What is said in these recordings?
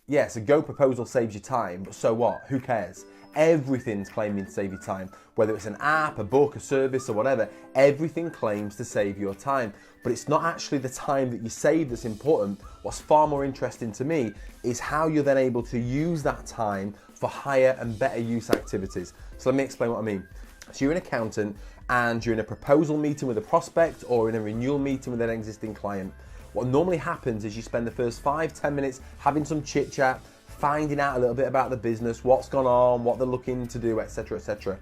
Yes, a GoProposal saves you time, but so what? Who cares? Everything's claiming to save you time. Whether it's an app, a book, a service, or whatever, everything claims to save your time. But it's not actually the time that you save that's important. What's far more interesting to me is how you're then able to use that time for higher and better use activities. So let me explain what I mean. So you're an accountant and you're in a proposal meeting with a prospect or in a renewal meeting with an existing client. What normally happens is you spend the first 5-10 minutes having some chit chat, finding out a little bit about the business, what's gone on, what they're looking to do, etc., etc.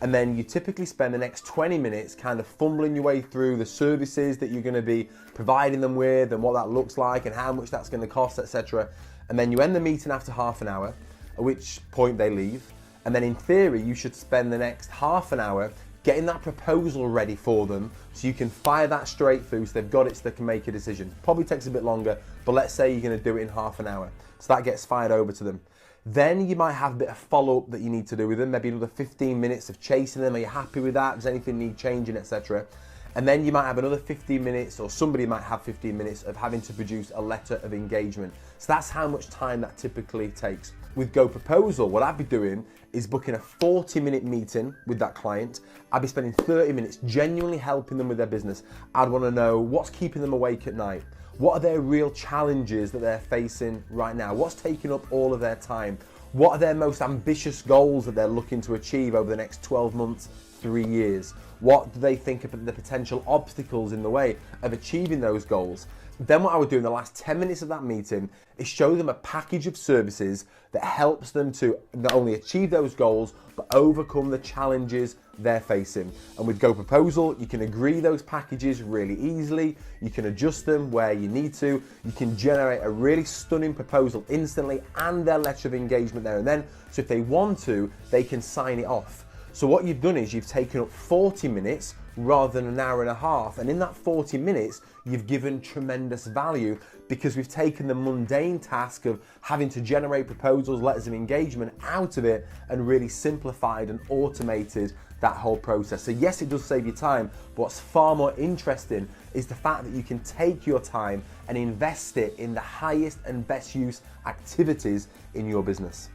And then you typically spend the next 20 minutes kind of fumbling your way through the services that you're going to be providing them with and what that looks like and how much that's going to cost, etc. And then you end the meeting after half an hour, at which point they leave. And then in theory, you should spend the next half an hour getting that proposal ready for them so you can fire that straight through so they've got it so they can make a decision. Probably takes a bit longer, but let's say you're going to do it in half an hour. So that gets fired over to them. Then you might have a bit of follow-up that you need to do with them, maybe another 15 minutes of chasing them. Are you happy with that? Does anything need changing, etc.? And then you might have another 15 minutes, or somebody might have 15 minutes of having to produce a letter of engagement. So that's how much time that typically takes. With GoProposal, what I'd be doing is booking a 40-minute meeting with that client. I'd be spending 30 minutes genuinely helping them with their business. I'd want to know what's keeping them awake at night. What are their real challenges that they're facing right now? What's taking up all of their time? What are their most ambitious goals that they're looking to achieve over the next 12 months, 3 years? What do they think are the potential obstacles in the way of achieving those goals? Then what I would do in the last 10 minutes of that meeting is show them a package of services that helps them to not only achieve those goals, but overcome the challenges they're facing. And with GoProposal, you can agree those packages really easily. You can adjust them where you need to. You can generate a really stunning proposal instantly and their letter of engagement there and then. So if they want to, they can sign it off. So what you've done is you've taken up 40 minutes rather than an hour and a half. And in that 40 minutes, you've given tremendous value because we've taken the mundane task of having to generate proposals, letters of engagement out of it and really simplified and automated that whole process. So yes, it does save you time, but what's far more interesting is the fact that you can take your time and invest it in the highest and best use activities in your business.